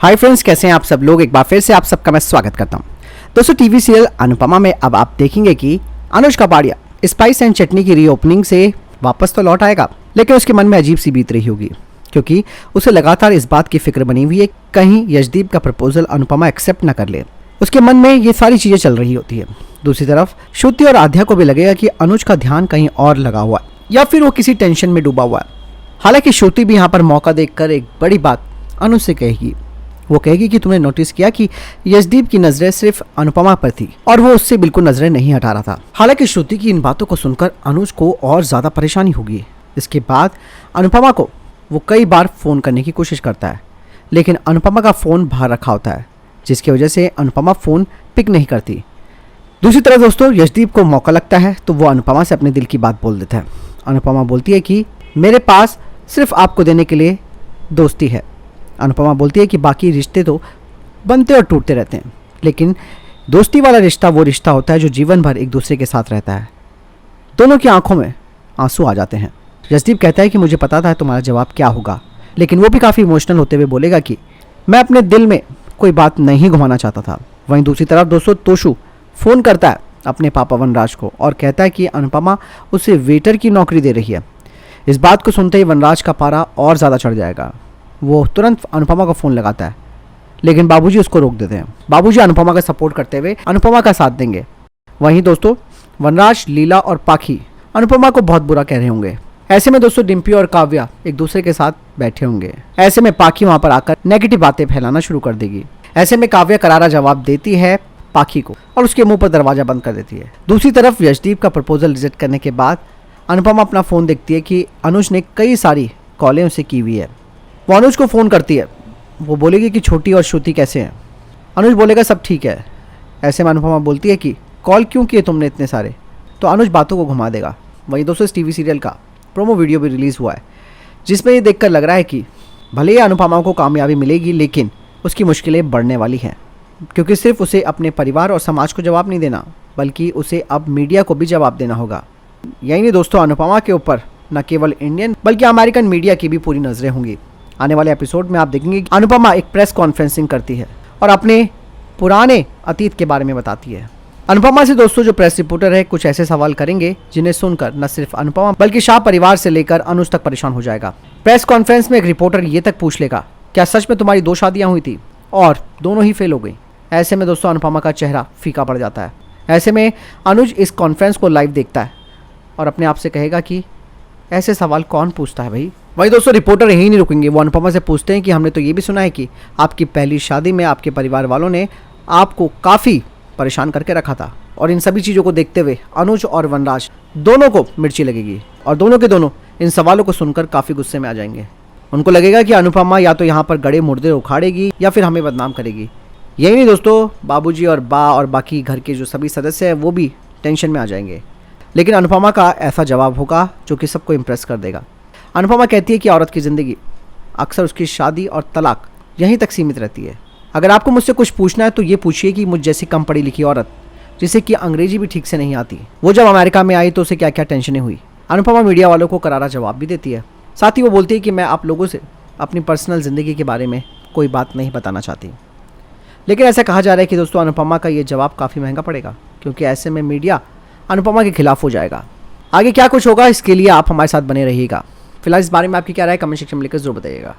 Hi friends, कैसे हैं आप सब लोग। एक बार फिर से आप सबका मैं स्वागत करता हूं। दोस्तों, टीवी सीरियल अनुपमा में अब आप देखेंगे कि अनुज कपाड़िया स्पाइस एंड चटनी की रीओपनिंग से वापस तो लौट आएगा, लेकिन उसके मन में अजीब सी बीत रही होगी, क्योंकि उसे लगातार इस बात की फिक्र बनी हुई है कहीं यशदीप का प्रपोजल अनुपमा एक्सेप्ट न कर ले। उसके मन में ये सारी चीजें चल रही होती है। दूसरी तरफ श्रुति और आध्या को भी लगेगा कि अनुज का ध्यान कहीं और लगा हुआ है या फिर वो किसी टेंशन में डूबा हुआ है। हालांकि श्रुति भी यहाँ पर मौका देखकर एक बड़ी बात अनुज से कहेगी। वो कहेगी कि तुमने नोटिस किया कि यशदीप की नजरें सिर्फ अनुपमा पर थी और वो उससे बिल्कुल नजरें नहीं हटा रहा था। हालांकि श्रुति की इन बातों को सुनकर अनुज को और ज्यादा परेशानी होगी। इसके बाद अनुपमा को वो कई बार फोन करने की कोशिश करता है, लेकिन अनुपमा का फोन बाहर रखा होता है, जिसकी वजह से अनुपमा फोन पिक नहीं करती। दूसरी तरफ दोस्तों, यशदीप को मौका लगता है तो वो अनुपमा से अपने दिल की बात बोल देता है। अनुपमा बोलती है कि मेरे पास सिर्फ आपको देने के लिए दोस्ती है। अनुपमा बोलती है कि बाकी रिश्ते तो बनते और टूटते रहते हैं, लेकिन दोस्ती वाला रिश्ता वो रिश्ता होता है जो जीवन भर एक दूसरे के साथ रहता है। दोनों की आंखों में आंसू आ जाते हैं। यशदीप कहता है कि मुझे पता था तुम्हारा जवाब क्या होगा, लेकिन वो भी काफ़ी इमोशनल होते हुए बोलेगा कि मैं अपने दिल में कोई बात नहीं घुमाना चाहता था। वहीं दूसरी तरफ दोस्तों, तोशु फ़ोन करता है अपने पापा वनराज को और कहता है कि अनुपमा उसे वेटर की नौकरी दे रही है। इस बात को सुनते ही वनराज का पारा और ज़्यादा चढ़ जाएगा। वो तुरंत अनुपमा को फ़ोन लगाता है, लेकिन बाबूजी उसको रोक देते हैं। बाबूजी अनुपमा का सपोर्ट करते हुए अनुपमा का साथ देंगे। वहीं दोस्तों, वनराज, लीला और पाखी अनुपमा को बहुत बुरा कह रहे होंगे। ऐसे में दोस्तों, डिम्पी और काव्या एक दूसरे के साथ बैठे होंगे। ऐसे में पाखी वहाँ पर आकर नेगेटिव बातें फैलाना शुरू कर देगी। ऐसे में काव्या करारा जवाब देती है पाखी को और उसके मुंह पर दरवाजा बंद कर देती है। दूसरी तरफ यशदीप का प्रपोजल रिजेक्ट करने के बाद अनुपमा अपना फ़ोन देखती है कि अनुज ने कई सारी कॉलें उसे की हुई है। वो अनुज को फ़ोन करती है। वो बोलेगी कि छोटी और श्रुति कैसे हैं। अनुज बोलेगा सब ठीक है। ऐसे में अनुपमा बोलती है कि कॉल क्यों किए तुमने इतने सारे, तो अनुज बातों को घुमा देगा। वहीं दोस्तों, इस टीवी सीरियल का प्रोमो वीडियो भी रिलीज़ हुआ है, जिसमें ये देखकर लग रहा है कि भले ही अनुपमा को कामयाबी मिलेगी, लेकिन उसकी मुश्किलें बढ़ने वाली हैं, क्योंकि सिर्फ उसे अपने परिवार और समाज को जवाब नहीं देना, बल्कि उसे अब मीडिया को भी जवाब देना होगा। यही नहीं दोस्तों, अनुपमा के ऊपर न केवल इंडियन बल्कि अमेरिकन मीडिया की भी पूरी नज़रें होंगी। आने वाले एपिसोड में आप देखेंगे कि अनुपमा एक प्रेस कॉन्फ्रेंसिंग करती है और अपने पुराने अतीत के बारे में बताती है। अनुपमा से दोस्तों जो प्रेस रिपोर्टर है कुछ ऐसे सवाल करेंगे जिन्हें सुनकर न सिर्फ अनुपमा बल्कि शाह परिवार से लेकर अनुज तक परेशान हो जाएगा। प्रेस कॉन्फ्रेंस में एक रिपोर्टर ये तक पूछ लेगा, क्या सच में तुम्हारी 2 शादियां हुई थी और दोनों ही फेल हो गई। ऐसे में दोस्तों, अनुपमा का चेहरा फीका पड़ जाता है। ऐसे में अनुज इस कॉन्फ्रेंस को लाइव देखता है और अपने आप से कहेगा कि ऐसे सवाल कौन पूछता है भाई। वही दोस्तों, रिपोर्टर यहीं नहीं रुकेंगे। वो अनुपमा से पूछते हैं कि हमने तो ये भी सुना है कि आपकी पहली शादी में आपके परिवार वालों ने आपको काफ़ी परेशान करके रखा था, और इन सभी चीज़ों को देखते हुए अनुज और वनराज दोनों को मिर्ची लगेगी और दोनों के दोनों इन सवालों को सुनकर काफ़ी गुस्से में आ जाएंगे। उनको लगेगा कि अनुपमा या तो यहाँ पर गड़े मुर्दे उखाड़ेगी या फिर हमें बदनाम करेगी। यही नहीं दोस्तों, बाबूजी और बा और बाकी घर के जो सभी सदस्य हैं वो भी टेंशन में आ जाएंगे। लेकिन अनुपमा का ऐसा जवाब होगा जो कि सबको इम्प्रेस कर देगा। अनुपमा कहती है कि औरत की ज़िंदगी अक्सर उसकी शादी और तलाक यहीं तक सीमित रहती है। अगर आपको मुझसे कुछ पूछना है तो ये पूछिए कि मुझ जैसी कम पढ़ी लिखी औरत जिसे कि अंग्रेजी भी ठीक से नहीं आती, वो जब अमेरिका में आई तो उसे क्या क्या टेंशनें हुई। अनुपमा मीडिया वालों को करारा जवाब भी देती है। साथ ही वो बोलती है कि मैं आप लोगों से अपनी पर्सनल ज़िंदगी के बारे में कोई बात नहीं बताना चाहती। लेकिन ऐसा कहा जा रहा है कि दोस्तों, अनुपमा का ये जवाब काफ़ी महंगा पड़ेगा, क्योंकि ऐसे में मीडिया अनुपमा के खिलाफ हो जाएगा। आगे क्या कुछ होगा इसके लिए आप हमारे साथ बने रहिएगा। फिलहाल इस बारे में आपकी क्या राय कमेंट सेक्शन में लिखकर जरूर बताइएगा।